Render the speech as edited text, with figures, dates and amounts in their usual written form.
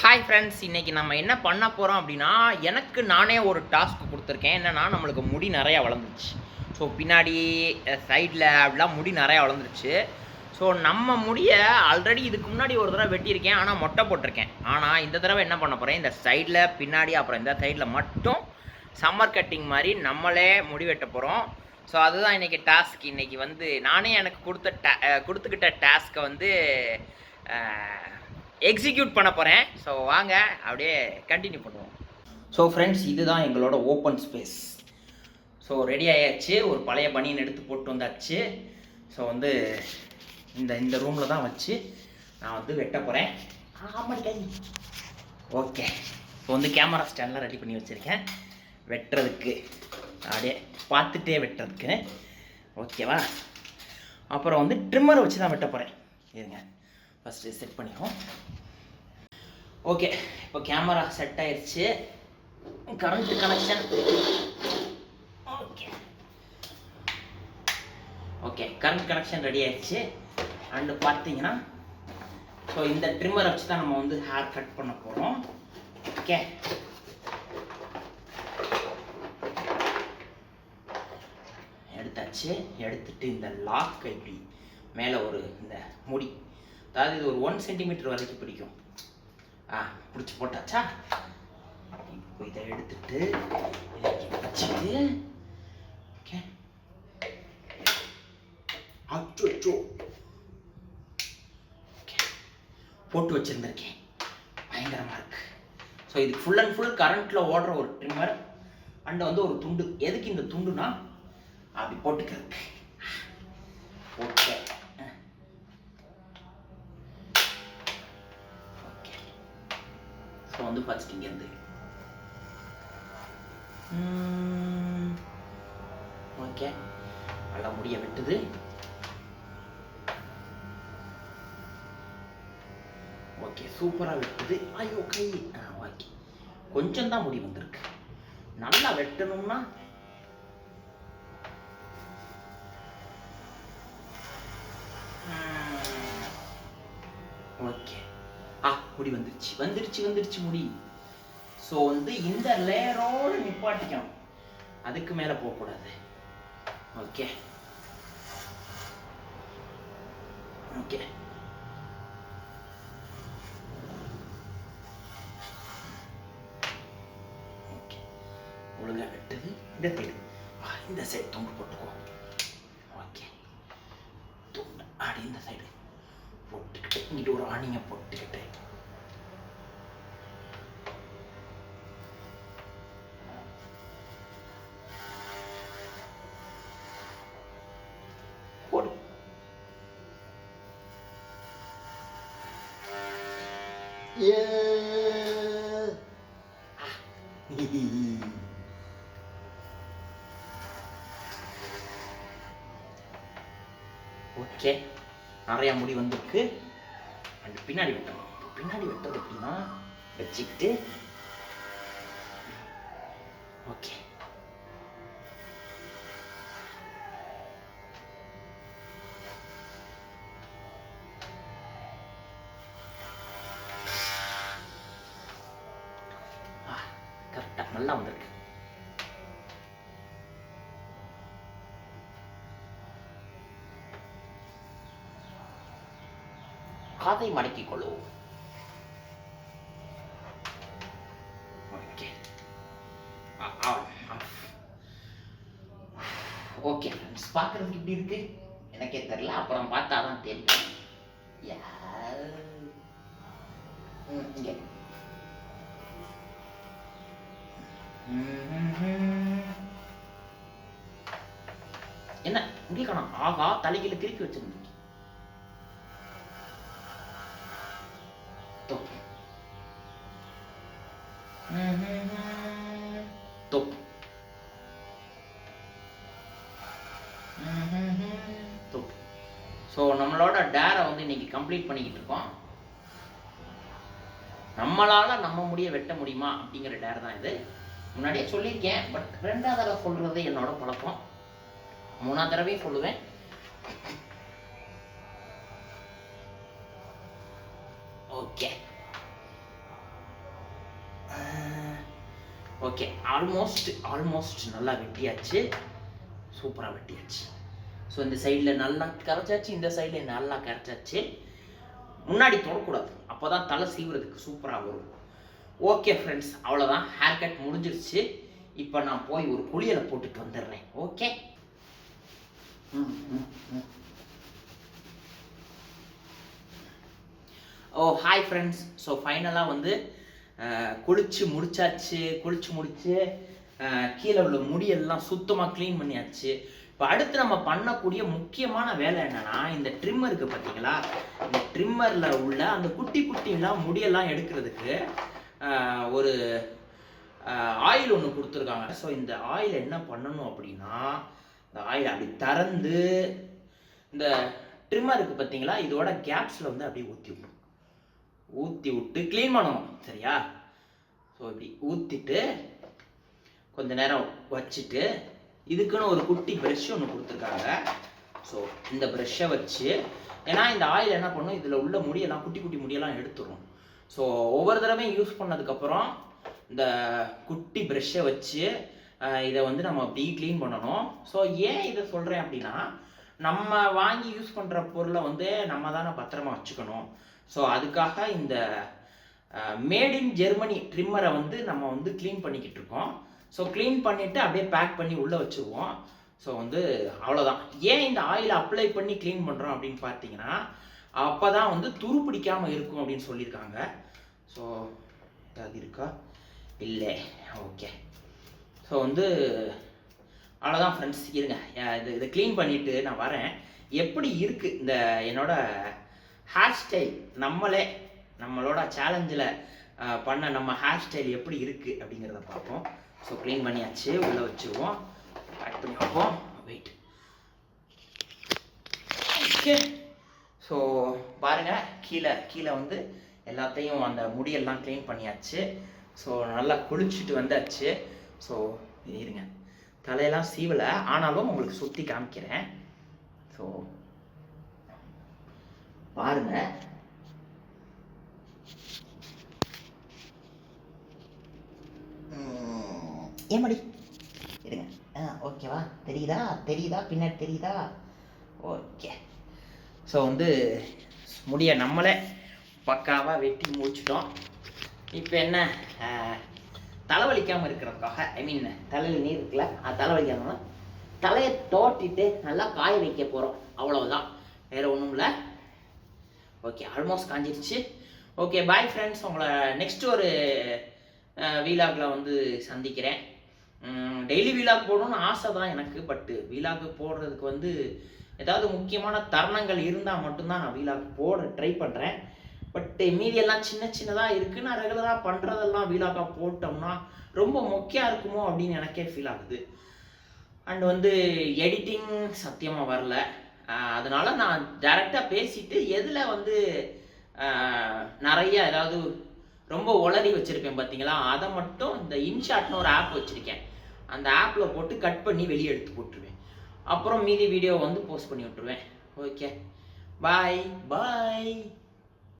Hi friends, இன்றைக்கி நம்ம என்ன பண்ண போகிறோம் அப்படின்னா, எனக்கு நானே ஒரு டாஸ்க் கொடுத்துருக்கேன். என்னென்னா, நம்மளுக்கு முடி நிறையா வளர்ந்துருச்சு. ஸோ பின்னாடி சைடில் அப்படிலாம் முடி நிறையா வளர்ந்துருச்சு. ஸோ நம்ம முடியை ஆல்ரெடி இதுக்கு முன்னாடி ஒரு தடவை வெட்டியிருக்கேன், ஆனால் மொட்டை போட்டிருக்கேன். ஆனால் இந்த தடவை என்ன பண்ண போகிறேன், இந்த சைடில் பின்னாடி அப்புறம் இந்த சைடில் மட்டும் சம்மர் கட்டிங் மாதிரி நம்மளே முடி வெட்ட போகிறோம். ஸோ அதுதான் இன்றைக்கி டாஸ்க். இன்றைக்கி வந்து நானே எனக்கு கொடுத்துக்கிட்ட டாஸ்க்கை வந்து எக்ஸிக்யூட் பண்ண போகிறேன். ஸோ வாங்க அப்படியே கண்டினியூ பண்ணுவோம். ஸோ ஃப்ரெண்ட்ஸ், இதுதான் எங்களோட ஓப்பன் ஸ்பேஸ். ஸோ ரெடி ஆயாச்சு. ஒரு பழைய பனியன் எடுத்து போட்டு வந்தாச்சு. ஸோ வந்து இந்த ரூமில் தான் வச்சு நான் வந்து வெட்ட போகிறேன். ஓகே, இப்போ வந்து கேமரா ஸ்டாண்ட்லாம் ரெடி பண்ணி வச்சுருக்கேன் வெட்டுறதுக்கு, அப்படியே பார்த்துட்டே வெட்டுறதுக்கு. ஓகேவா? அப்புறம் வந்து ட்ரிம்மரை வச்சு தான் வெட்ட போகிறேன். இருங்க, ஃபஸ்ட்டு செட் பண்ணிடுவோம். ஓகே, இப்போ கேமரா செட் ஆயிடுச்சு. Current connection okay current connection ready ஆயிடுச்சு. அண்டு பார்த்தீங்கன்னா, ஸோ இந்த ட்ரிம்மரை வச்சு தான் நம்ம வந்து ஹேர் கட் பண்ண போகிறோம். ஓகே, எடுத்தாச்சு. எடுத்துட்டு இந்த லாக் இப்படி மேலே ஒரு இந்த முடி, அதாவது இது ஒரு 1 சென்டிமீட்டர் வரைக்கும் பிடிக்கும். பிடிச்சி போட்டாச்சா? இப்போ இதை எடுத்துட்டு வச்சுட்டு, ஓகே, அச்சோ போட்டு வச்சுருந்துருக்கேன். பயங்கரமாக இருக்கு. ஸோ இது ஃபுல் அண்ட் ஃபுல் கரண்ட்டில் ஓடுற ஒரு ட்ரிம்மர். அண்ட் வந்து ஒரு துண்டு. எதுக்கு இந்த துண்டுனா, அப்படி போட்டுக்கிறதுக்கு. ஓகே, ஸோ வந்து ஃபர்ஸ்ட் இங்கேருந்து ஓகே நல்லா முடிய வெட்டுது. ஓகே, சூப்பராக வெட்டுது. ஐயோ கை. ஓகே, கொஞ்சம் தான் முடி வந்திருக்கு. நல்லா வெட்டணும்னா ஓகே, முடி வந்துருச்சு முடி. ஸோ வந்து இந்த லேயரோடு நிப்பாட்டிக்கணும், அதுக்கு மேலே போகக்கூடாது. ஓகே ஓகே ஓகே ஒழுங்காக வெட்டுது. இந்த சைடு துண்டு போட்டுக்கோ. ஓகே, துண்டு அப்படி இந்த சைடு போட்டுக்கிட்டு இங்கிட்டு ஒரு ஆணியை போட்டுக்கிட்டு போடு. ஓகே, நிறையா முடி வந்திருக்கு. அண்ட் பின்னாடி வெட்டணும். பின்னாடி வெட்டுறது எப்படின்னா, வச்சுக்கிட்டு ஓகே கரெக்டாக நல்லா வந்திருக்கு. காதை மடக்கிக் கொள்ளுவோம். ஓகே ஓகே ஃப்ரெண்ட்ஸ், பார்க்குறதுக்கு இப்படி இருக்கு எனக்கே தெரியல, அப்புறம் பார்த்தா தான் தெரியும். இங்கே என்ன இங்கே காணும்? ஆகா, தலைகீழ திருப்பி வச்சிருந்தேன். ஸோ நம்மளோட டேரை வந்து இன்னைக்கு கம்ப்ளீட் பண்ணிக்கிட்டு இருக்கோம். நம்மளால் நம்ம முடிய வெட்ட முடியுமா அப்படிங்கிற டேர் தான் இது. முன்னாடியே சொல்லியிருக்கேன், பட் 2வது தடவை சொல்கிறது என்னோட பழக்கம். 3வது தடவையும் சொல்லுவேன். ஓகே, ஓகே, ஆல்மோஸ்ட் நல்லா வெட்டியாச்சு, சூப்பராக வெட்டியாச்சு. ஸோ இந்த சைடில் நல்லா கரைச்சாச்சு, இந்த சைடில் நல்லா கரைச்சாச்சு. முன்னாடி தொடக்கூடாது, அப்போ தான் தலை சீவுறதுக்கு சூப்பராக வரும். ஓகே ஃப்ரெண்ட்ஸ், அவ்வளோதான், ஹேர் கட் முடிஞ்சிருச்சு. இப்போ நான் போய் ஒரு குளியலை போட்டுட்டு வந்துடுறேன். ஓகே. ஓ ஹாய் ஃப்ரெண்ட்ஸ். ஸோ ஃபைனலாக வந்து குளிச்சு முடிச்சு கீழே உள்ள முடியெல்லாம் சுத்தமாக க்ளீன் பண்ணியாச்சு. இப்போ அடுத்து நம்ம பண்ணக்கூடிய முக்கியமான வேலை என்னன்னா, இந்த ட்ரிம்மர் இருக்குது பார்த்தீங்களா, இந்த ட்ரிம்மரில் உள்ள அந்த குட்டிலாம் முடியெல்லாம் எடுக்கிறதுக்கு ஒரு ஆயில் ஒன்று கொடுத்துருக்காங்க. ஸோ இந்த ஆயில் என்ன பண்ணணும் அப்படின்னா, இந்த ஆயில் அப்படி திறந்து இந்த ட்ரிம்மர் இருக்குது பார்த்தீங்களா, இதோட கேப்ஸில் வந்து அப்படியே ஊற்றி விட்டு க்ளீன் பண்ணணும். சரியா? ஸோ இப்படி ஊற்றிட்டு கொஞ்ச நேரம் வச்சுட்டு இதுக்குன்னு ஒரு குட்டி ப்ரெஷ் ஒன்று கொடுத்துருக்காங்க. ஸோ இந்த ப்ரெஷ்ஷை வச்சு, ஏன்னா இந்த ஆயில் என்ன பண்ணும், இதில் உள்ள முடியெல்லாம் குட்டி முடியெல்லாம் எடுத்துரும். ஸோ ஒவ்வொரு தடவையும் யூஸ் பண்ணதுக்கப்புறம் இந்த குட்டி ப்ரெஷ்ஷை வச்சு இதை வந்து நம்ம அப்படி க்ளீன் பண்ணணும். ஸோ ஏன் இதை சொல்கிறேன் அப்படின்னா, நம்ம வாங்கி யூஸ் பண்ணுற பொருளை வந்து நம்ம தானே பத்திரமா வச்சுக்கணும். ஸோ அதுக்காக இந்த மேட் இன் ஜெர்மனி ட்ரிம்மரை வந்து நம்ம வந்து க்ளீன் பண்ணிக்கிட்டு இருக்கோம். ஸோ க்ளீன் பண்ணிவிட்டு அப்படியே பேக் பண்ணி உள்ளே வச்சுருவோம். ஸோ வந்து அவ்வளோதான். ஏன் இந்த ஆயில் அப்ளை பண்ணி க்ளீன் பண்ணுறோம் அப்படின்னு பார்த்தீங்கன்னா, அப்போ தான் வந்து துரு பிடிக்காமல் இருக்கும் அப்படின்னு சொல்லியிருக்காங்க. ஸோ அது இருக்கா இல்லை, ஓகே. ஸோ வந்து அவ்வளோதான் ஃப்ரெண்ட்ஸ். இருங்க, இதை க்ளீன் பண்ணிவிட்டு நான் வரேன். எப்படி இருக்குது இந்த என்னோட ஹேர் ஸ்டைல், நம்மளோட சேலஞ்சில் பண்ண நம்ம ஹேர் ஸ்டைல் எப்படி இருக்குது அப்படிங்கிறத பார்ப்போம். ஸோ க்ளீன் பண்ணியாச்சு, உள்ளே வச்சுருவோம், பேக் பண்ணி வைப்போம். வெயிட். ஓகே. ஸோ பாருங்கள், கீழே வந்து எல்லாத்தையும் அந்த முடியெல்லாம் க்ளீன் பண்ணியாச்சு. ஸோ நல்லா குளிச்சுட்டு வந்தாச்சு. ஸோ இருங்க, தலையெல்லாம் சீவலை, ஆனாலும் உங்களுக்கு சுற்றி காமிக்கிறேன். ஸோ பாருங்க, ஏமாடி இருங்க. ஓகேவா? தெரியுதா பின்னாடி தெரியுதா? ஓகே. ஸோ வந்து முடிய நம்மளே பக்காவாக வெட்டி முடிச்சிட்டோம். இப்போ என்ன, தலைவலிக்காமல் இருக்கிறதுக்காக, தலையில் நீர் இருக்குல்ல, அது தலைவலிக்காமல் தலையை தோட்டிட்டு நல்லா காய வைக்க போகிறோம். அவ்வளவுதான், வேறு ஒன்றும் இல்லை. ஓகே, ஆல்மோஸ்ட் காஞ்சிருச்சு. Okay, bye friends. உங்களை நெக்ஸ்ட் ஒரு வீலாகில் வந்து சந்திக்கிறேன். டெய்லி வீலாக் போடணும்னு ஆசை தான் எனக்கு, பட்டு வீலாக் போடுறதுக்கு வந்து ஏதாவது முக்கியமான தருணங்கள் இருந்தால் மட்டும்தான் நான் வீலாக் போட ட்ரை பண்ணுறேன். பட்டு மீதியெல்லாம் சின்னதாக இருக்குது. நான் ரெகுலராக பண்ணுறதெல்லாம் வீலாக்காக போட்டோம்னா ரொம்ப மொக்கையாக இருக்குமோ அப்படின்னு எனக்கே ஃபீல் ஆகுது. அண்ட் வந்து எடிட்டிங் சத்தியமாக வரல. அதனால நான் டைரெக்டாக பேசிட்டு எதில் வந்து நிறைய ஏதாவது ரொம்ப உளறி வச்சுருப்பேன் பார்த்தீங்களா, அதை மட்டும் இந்த இன்ஷாட்னு ஒரு ஆப் வச்சுருக்கேன், அந்த ஆப்பில் போட்டு கட் பண்ணி வெளியே எடுத்து போட்டுருவேன். அப்புறம் மீதி வீடியோ வந்து போஸ்ட் பண்ணி விட்டுருவேன். ஓகே, பாய்.